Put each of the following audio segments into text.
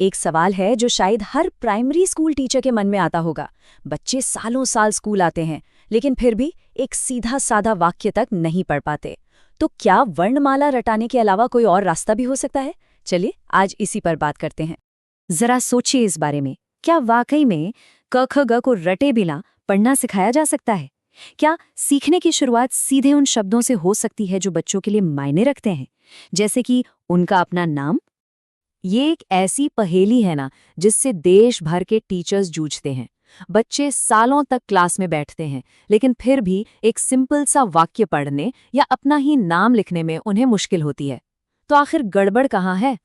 एक सवाल है जो शायद हर प्राइमरी स्कूल टीचर के मन में आता होगा। बच्चे सालों साल स्कूल आते हैं, लेकिन फिर भी एक सीधा साधा वाक्य तक नहीं पढ़ पाते। तो क्या वर्णमाला रटाने के अलावा कोई और रास्ता भी हो सकता है? चलिए आज इसी पर बात करते हैं। जरा सोचिए इस बारे में, क्या वाकई में क ख ग को रटे बिना पढ़ना सिखाया जा सकता है? क्या सीखने की शुरुआत सीधे उन शब्दों से हो सकती है जो बच्चों के लिए मायने रखते हैं, जैसे कि उनका अपना नाम? ये एक ऐसी पहेली है ना जिससे देश भर के टीचर्स जूझते हैं। बच्चे सालों तक क्लास में बैठते हैं, लेकिन फिर भी एक सिंपल सा वाक्य पढ़ने या अपना ही नाम लिखने में उन्हें मुश्किल होती है। तो आखिर गड़बड़ कहाँ है?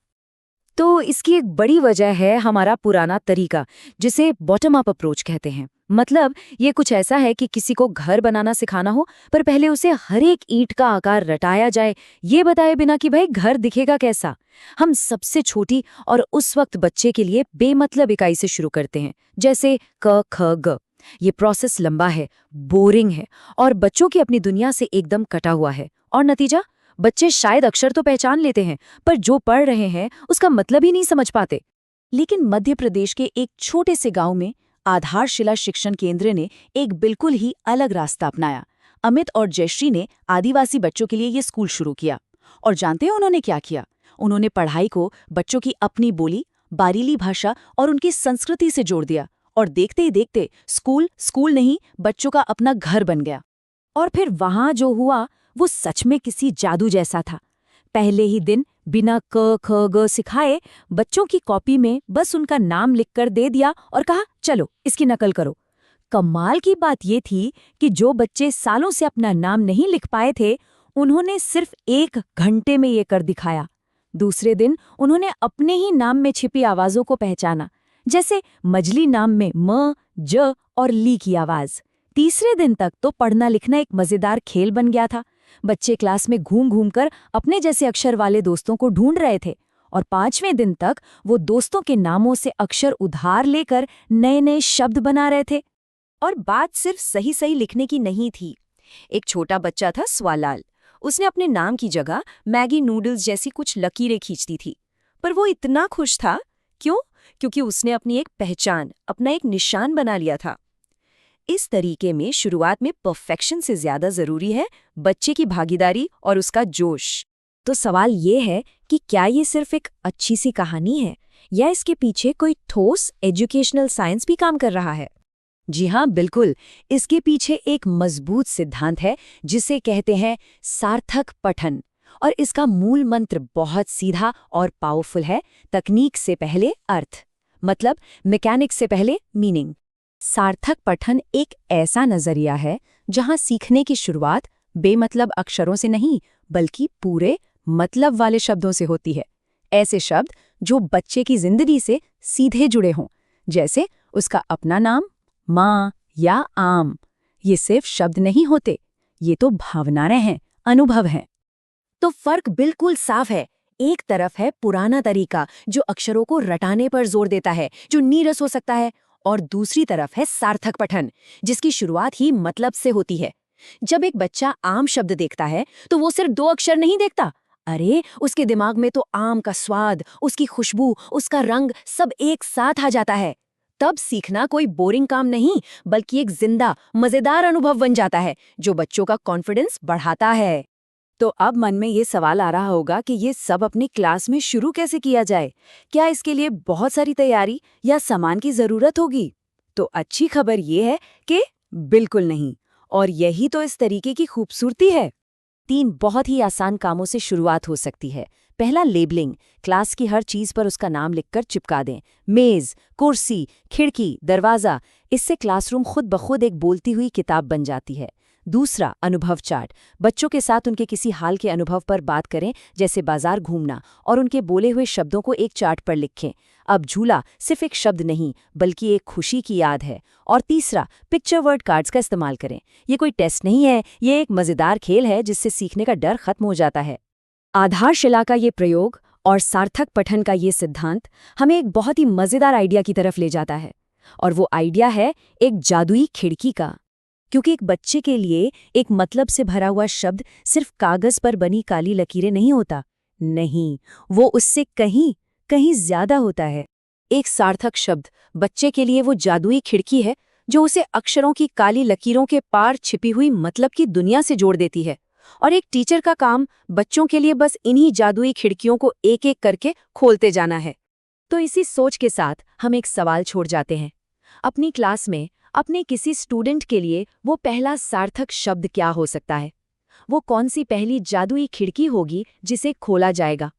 तो इसकी एक बड़ी वजह है हमारा पुराना तरीका, जिसे बॉटम अप अप्रोच कहते हैं। मतलब ये कुछ ऐसा है कि किसी को घर बनाना सिखाना हो, पर पहले उसे हर एक ईंट का आकार रटाया जाए, ये बताए बिना कि भाई घर दिखेगा कैसा। हम सबसे छोटी और उस वक्त बच्चे के लिए बेमतलब इकाई से शुरू करते हैं, जैसे क ख ग। ये प्रोसेस लंबा है, बोरिंग है और बच्चों की अपनी दुनिया से एकदम कटा हुआ है। और नतीजा, बच्चे शायद अक्षर तो पहचान लेते हैं, पर जो पढ़ रहे हैं उसका मतलब ही नहीं समझ पाते। लेकिन मध्य प्रदेश के एक छोटे से गांव में आधारशिला शिक्षण केंद्र ने एक बिल्कुल ही अलग रास्ता अपनाया। अमित और जयश्री ने आदिवासी बच्चों के लिए ये स्कूल शुरू किया। और जानते हैं उन्होंने क्या किया? उन्होंने पढ़ाई को बच्चों की अपनी बोली, बारीली भाषा और उनकी संस्कृति से जोड़ दिया। और देखते ही देखते स्कूल स्कूल नहीं, बच्चों का अपना घर बन गया। और फिर वहां जो हुआ वो सच में किसी जादू जैसा था। पहले ही दिन बिना क ख ग सिखाए बच्चों की कॉपी में बस उनका नाम लिखकर दे दिया और कहा, चलो इसकी नकल करो। कमाल की बात ये थी कि जो बच्चे सालों से अपना नाम नहीं लिख पाए थे, उन्होंने सिर्फ 1 घंटे में ये कर दिखाया। दूसरे दिन उन्होंने अपने ही नाम में छिपी आवाजों को पहचाना, जैसे मजली नाम में म, ज और ली की आवाज। तीसरे दिन तक तो पढ़ना लिखना एक मजेदार खेल बन गया था। बच्चे क्लास में घूम घूम कर अपने जैसे अक्षर वाले दोस्तों को ढूंढ रहे थे। और 5वें दिन तक वो दोस्तों के नामों से अक्षर उधार लेकर नए नए शब्द बना रहे थे। और बात सिर्फ सही सही लिखने की नहीं थी। एक छोटा बच्चा था स्वालाल। उसने अपने नाम की जगह मैगी नूडल्स जैसी कुछ लकीरें खींचती थी। पर वो इतना खुश था। क्यों? क्योंकि उसने अपनी एक पहचान, अपना एक निशान बना लिया था। इस तरीके में शुरुआत में परफेक्शन से ज्यादा जरूरी है बच्चे की भागीदारी और उसका जोश। तो सवाल ये है कि क्या ये सिर्फ एक अच्छी सी कहानी है या इसके पीछे कोई ठोस एजुकेशनल साइंस भी काम कर रहा है? जी हाँ, बिल्कुल। इसके पीछे एक मजबूत सिद्धांत है जिसे कहते हैं सार्थक पठन। और इसका मूल मंत्र बहुत सीधा और पावरफुल है। तकनीक से पहले अर्थ, मतलब मैकेनिक्स से पहले मीनिंग। सार्थक पठन एक ऐसा नजरिया है जहां सीखने की शुरुआत बेमतलब अक्षरों से नहीं, बल्कि पूरे मतलब वाले शब्दों से होती है। ऐसे शब्द जो बच्चे की जिंदगी से सीधे जुड़े हों, जैसे उसका अपना नाम, माँ या आम। ये सिर्फ शब्द नहीं होते, ये तो भावनाएं हैं, अनुभव हैं। तो फर्क बिल्कुल साफ है। एक तरफ है पुराना तरीका जो अक्षरों को रटाने पर जोर देता है, जो नीरस हो सकता है, और दूसरी तरफ है सार्थक पठन, जिसकी शुरुआत ही मतलब से होती है। जब एक बच्चा आम शब्द देखता है तो वो सिर्फ 2 अक्षर नहीं देखता। अरे, उसके दिमाग में तो आम का स्वाद, उसकी खुशबू, उसका रंग सब एक साथ आ जाता है। तब सीखना कोई बोरिंग काम नहीं, बल्कि एक जिंदा, मजेदार अनुभव बन जाता है जो बच्चों का कॉन्फिडेंस बढ़ाता है। तो अब मन में ये सवाल आ रहा होगा कि ये सब अपनी क्लास में शुरू कैसे किया जाए? क्या इसके लिए बहुत सारी तैयारी या सामान की जरूरत होगी? तो अच्छी खबर ये है कि बिल्कुल नहीं। और यही तो इस तरीके की खूबसूरती है। 3 बहुत ही आसान कामों से शुरुआत हो सकती है। पहला, लेबलिंग। क्लास की हर चीज पर उसका नाम लिखकर चिपका दें। मेज, कुर्सी, खिड़की, दरवाजा। इससे क्लासरूम खुद ब खुद एक बोलती हुई किताब बन जाती है। दूसरा, अनुभव चार्ट। बच्चों के साथ उनके किसी हाल के अनुभव पर बात करें, जैसे बाजार घूमना, और उनके बोले हुए शब्दों को एक चार्ट पर लिखें। अब झूला सिर्फ एक शब्द नहीं, बल्कि एक खुशी की याद है। और तीसरा, पिक्चर वर्ड कार्ड्स का इस्तेमाल करें। ये कोई टेस्ट नहीं है, ये एक मजेदार खेल है जिससे सीखने का डर खत्म हो जाता है। आधारशिला का ये प्रयोग और सार्थक पठन का ये सिद्धांत हमें एक बहुत ही मजेदार आइडिया की तरफ ले जाता है। और वो आइडिया है एक जादुई खिड़की का। क्योंकि एक बच्चे के लिए एक मतलब से भरा हुआ शब्द सिर्फ कागज पर बनी काली लकीरें नहीं होता। नहीं, वो उससे कहीं कहीं ज्यादा होता है। एक सार्थक शब्द बच्चे के लिए वो जादुई खिड़की है जो उसे अक्षरों की काली लकीरों के पार छिपी हुई मतलब की दुनिया से जोड़ देती है। और एक टीचर का काम बच्चों के लिए बस इन्हीं जादुई खिड़कियों को एक एक करके खोलते जाना है। तो इसी सोच के साथ हम एक सवाल छोड़ जाते हैं। अपनी क्लास में अपने किसी स्टूडेंट के लिए वो पहला सार्थक शब्द क्या हो सकता है? वो कौन सी पहली जादुई खिड़की होगी जिसे खोला जाएगा?